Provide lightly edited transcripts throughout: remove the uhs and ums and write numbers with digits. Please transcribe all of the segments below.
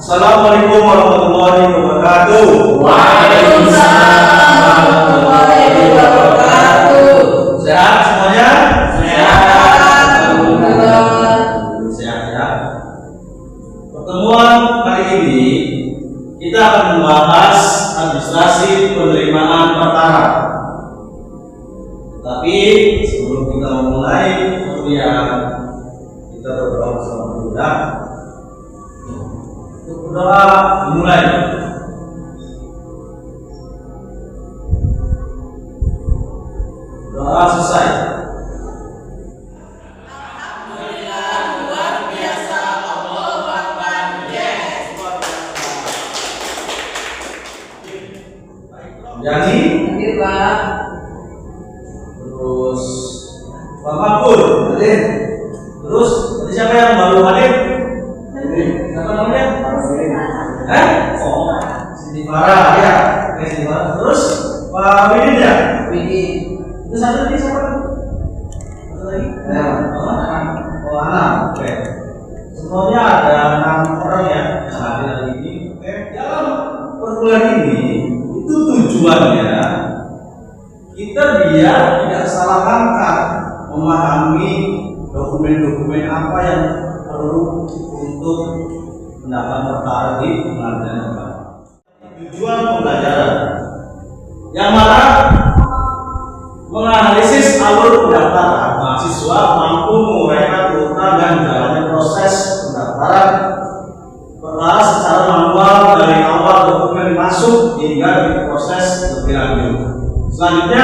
Assalamualaikum warahmatullahi wabarakatuh. Waalaikumsalam warahmatullahi wabarakatuh. Sehat semuanya? Sehat, alhamdulillah. Sehat ya. Pertemuan kali ini kita akan membahas administrasi penerimaan perkara. Tapi sebelum kita memulai, kemudian kita berdoa bersama dulu ya. Untuk berdoa dimulai. Doa selesai. Alhamdulillah, luar biasa. Allahu Akbar. Yes. Yani, Alhamdulillah. terus Pak Makmur, hadir. Terus tadi siapa yang baru hadir? Siapa namanya? Oh, Siti Farah ya. Oke, Siti Farah. Terus Pak Widin ya? Widin. Itu satu lagi siapa? Satu lagi? Oh, Anam. Oke. Semuanya ada 6 orang ya yang hadir hari ini. Oke. Dalam perkuliahan ini itu tujuannya kita biar tidak salah langkah memahami dokumen-dokumen apa yang perlu untuk pendapat perkara di pengadilan negara. Tujuan pembelajaran yang mana menganalisis alur pendaftaran mahasiswa mampu menguraikan urutan dan jalannya proses pendaftaran perkara secara manual dari awal dokumen masuk hingga di proses lebih lanjut. Selanjutnya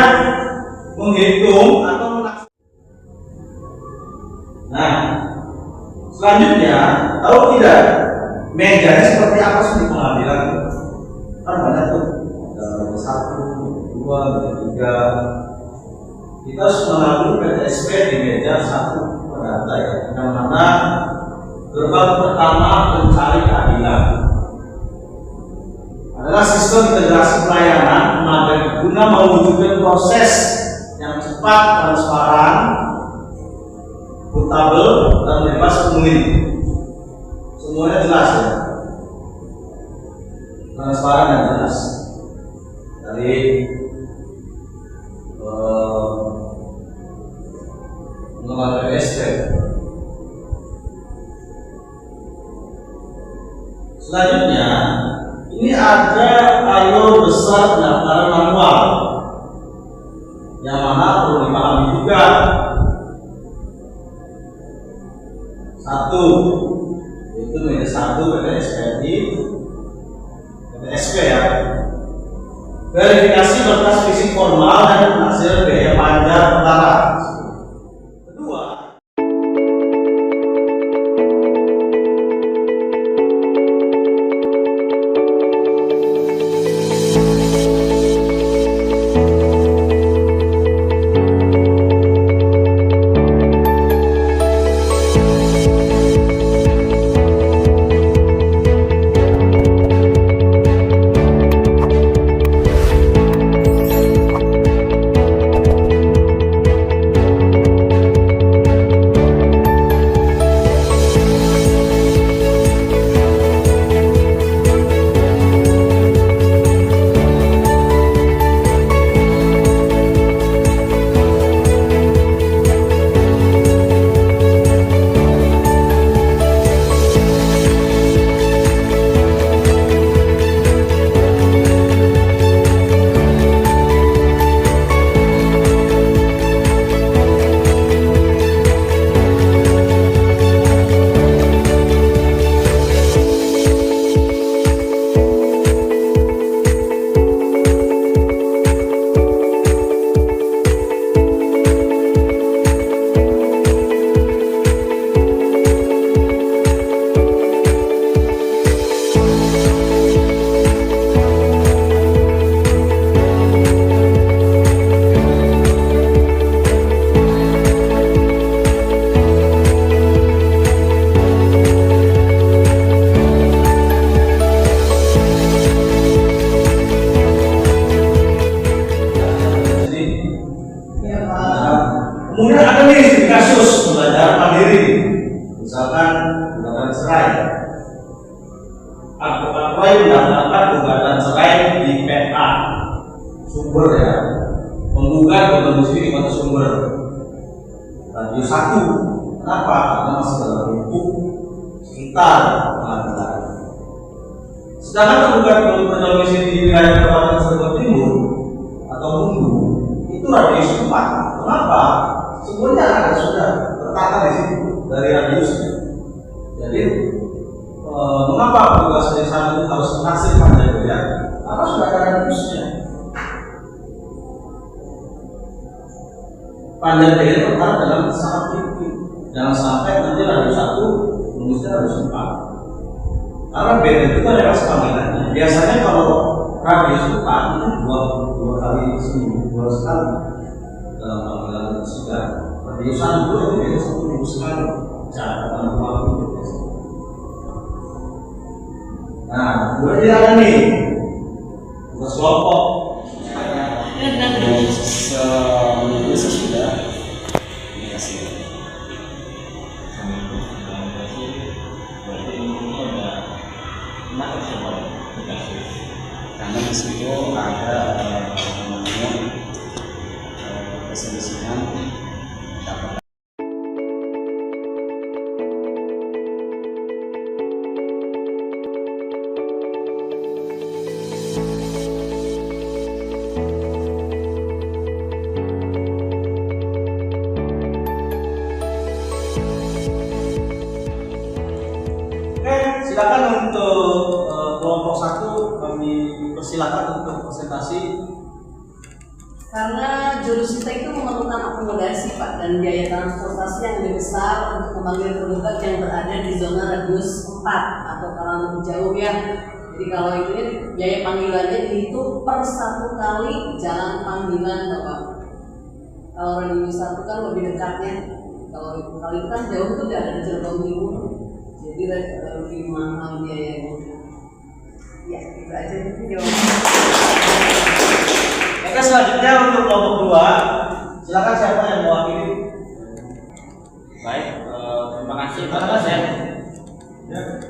menghitung atau selanjutnya tahu tidak mejanya seperti apa sih di pengadilan? Kan banyak tuh, ada 1, 2, 3. Kita harus mengalami PTSP di meja 1 pendaftar ya, yang mana gerbang pertama mencari keadilan adalah sistem integrasi pelayanan guna mewujudkan proses yang cepat, transparan, akuntabel, dan bebas pungli. Semuanya jelas ya, transparan dan jelas. Dari pengelola PSP. Selanjutnya, ini ada alur besar pendaftaran manual yang mana perlu dipahami juga. 1, itu meja 1 PTSP ya. Verifikasi berkas fisik formal dan hasil biaya pajak perkara. Kedua, kemudian ada nih kasus pembelajaran mandiri, misalkan pembelajaran cerai. sumber ya, menggugat berdomisili di kota sumber radio 1. Kenapa? Karena masih dalam lingkup sekitar pengadilan. Sedangkan tergugat berdomisili di wilayah Kabupaten Cirebon Timur atau Bundu itu radius 4. Kenapa? Semuanya ada sudah tertata di situ dari radiusnya. Jadi mengapa petugas desa itu harus mengasih pada dia? Karena sudah ada radiusnya. Panjang daya tertara dalam sangat tinggi. Jangan sampai nanti radius 1 mengusia radius 4. Karena beda itu adalah panggilannya. Biasanya kalau radius 4 itu dua kali seminggu, 2 sekali dalam panggilan sidang. Radius 1 itu biasanya 1 minggu sekali. Catatan waktu itu biasanya. Nah, boleh tidak nih tugas kelompok. Menurut saya sudah dikasih. Berarti ini ada enak coba dikasih. Karena di situ ada namanya keselisihan dapat. Silakan untuk kelompok 1 kami persilakan untuk presentasi. Karena jurus kita itu memerlukan akomodasi Pak dan biaya transportasi yang lebih besar untuk memanggil tergugat yang berada di zona radius 4 atau kalau lebih jauh ya. Jadi kalau itu biaya panggilannya itu per 1 kali jalan panggilan Bapak. Kalau radius 1 kan lebih dekatnya. Kalau itu kan jauh itu tidak ada di Cirebon Timur. Jadi lebih mahal biayanya. Ya, itu aja mungkin jawabannya. Oke, selanjutnya untuk kelompok 2, silakan siapa yang mewakili? Baik, terima kasih Pak dosen.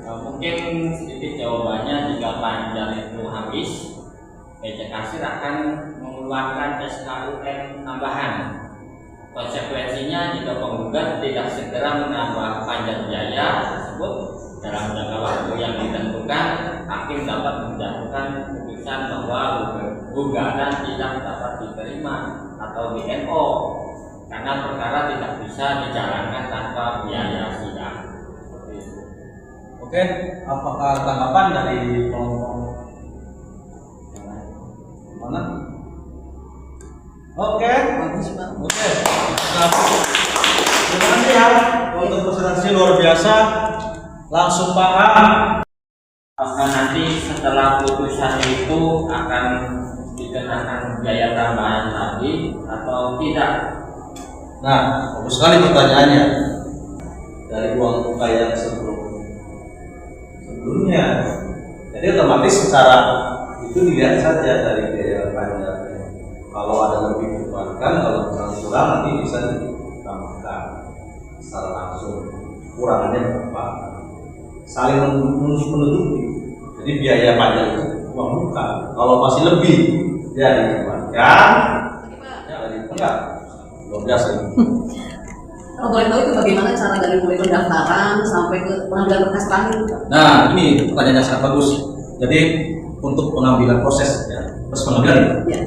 Mungkin sedikit jawabannya jika panjang itu habis, PJ Kasir akan mengeluarkan SKUN tambahan. Konsekuensinya jika penggugat tidak segera menambah panjang biaya tersebut dalam jangka waktu yang ditentukan, hakim dapat menjatuhkan keputusan bahwa gugatan tidak dapat diterima atau DNO karena perkara tidak bisa dijalankan tanpa biaya sidang. Oke, apakah tanggapan dari kelompok mana? Oke, bagus Pak. Oke, terima kasih ya untuk presentasi luar biasa. Langsung paham. Apakah nanti setelah putusan itu akan dikenakan biaya tambahan lagi atau tidak? Nah, bagus sekali pertanyaannya. Dari uang muka yang sebelumnya, jadi otomatis secara itu dilihat saja dari biaya panjang. Kalau ada lebih dikeluarkan, kalau misalnya kurang nanti bisa ditambahkan secara langsung. Kurangannya berapa? Saling menutupi. Jadi biaya panjang itu uang muka. Kalau masih lebih, ya dikeluarkan. Ya enggak. Luar biasa. Kalau boleh tahu itu bagaimana cara dari mulai pendaftaran sampai ke pengambilan berkas terakhir? Nah, ini pertanyaannya sangat bagus. Jadi untuk pengambilan proses, ya, proses pengambilan Ya.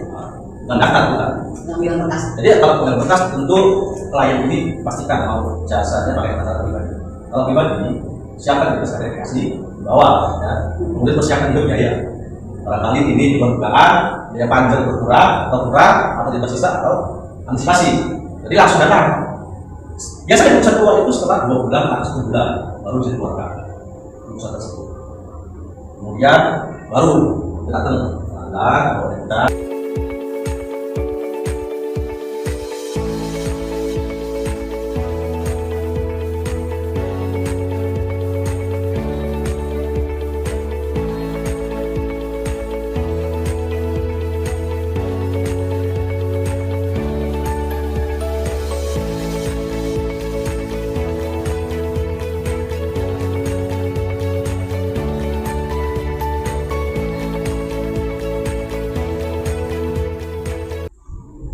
Bukan daftar bukan. Pengambilan berkas. Jadi kalau pengambilan berkas tentu klien ini pastikan mau jasanya pakai kata pribadi. Kalau pribadi siapa yang bisa verifikasi bawah, ya. Kemudian persiapan juga biaya. Barangkali ini di permukaan biaya panjang berkurang atau tidak sisa atau antisipasi. Jadi langsung datang. Biasanya keputusan keluar itu setelah 2 bulan atau 1 bulan baru bisa dikeluarkan keputusan tersebut. Kemudian baru datang kalau kita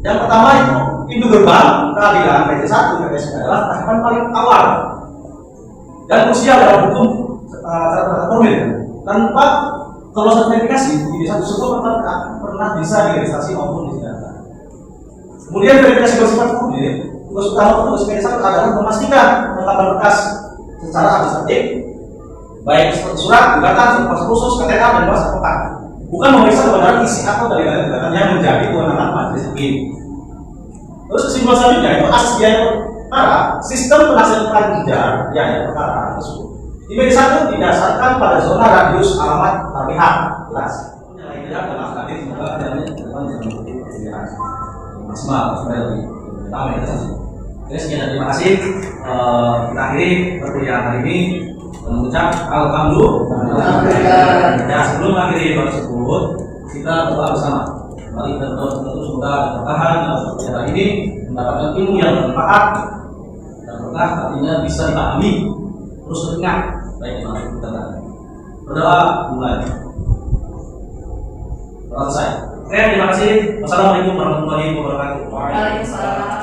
Yang pertama itu pintu gerbang keadilan PT1 PPSP adalah tahapan paling awal dan krusial dalam hukum cara formil. Tanpa kelulusan verifikasi di satu sekolah pernah bisa diregistrasi maupun didata. Kemudian verifikasi bersifat formil, tugas utama tugas PT1 adalah memastikan penetapan berkas secara administratif, baik seperti surat, gugatan, surat khusus, KTA dan bahasa kotak. Bukan memeriksa kebenaran isi atau dari gugatan yang menjadi kewenangan majelis hakim. Terus kesimpulan selanjutnya itu asas biaya perkara, sistem penasihat panja biaya perkara tersebut. Di PT1 didasarkan pada zona radius alamat terlihat jelas. Yang lainnya adalah tadi semoga adanya dalam jangan maksimal supaya lebih ramai ya. Oke, sekian terima kasih. Kita akhiri perkuliahan hari ini mengucap alhamdulillah. Nah, sebelum akhiri tersebut kita berdoa bersama. Mari kita berdoa untuk semoga bertahan perkuliahan ini mendapatkan ilmu yang bermanfaat dan berkah, artinya bisa dipahami terus teringat. Baik, mari kita berdoa mulai. Doa selesai. Oke, terima kasih. Wassalamualaikum warahmatullahi wabarakatuh. Waalaikumsalam.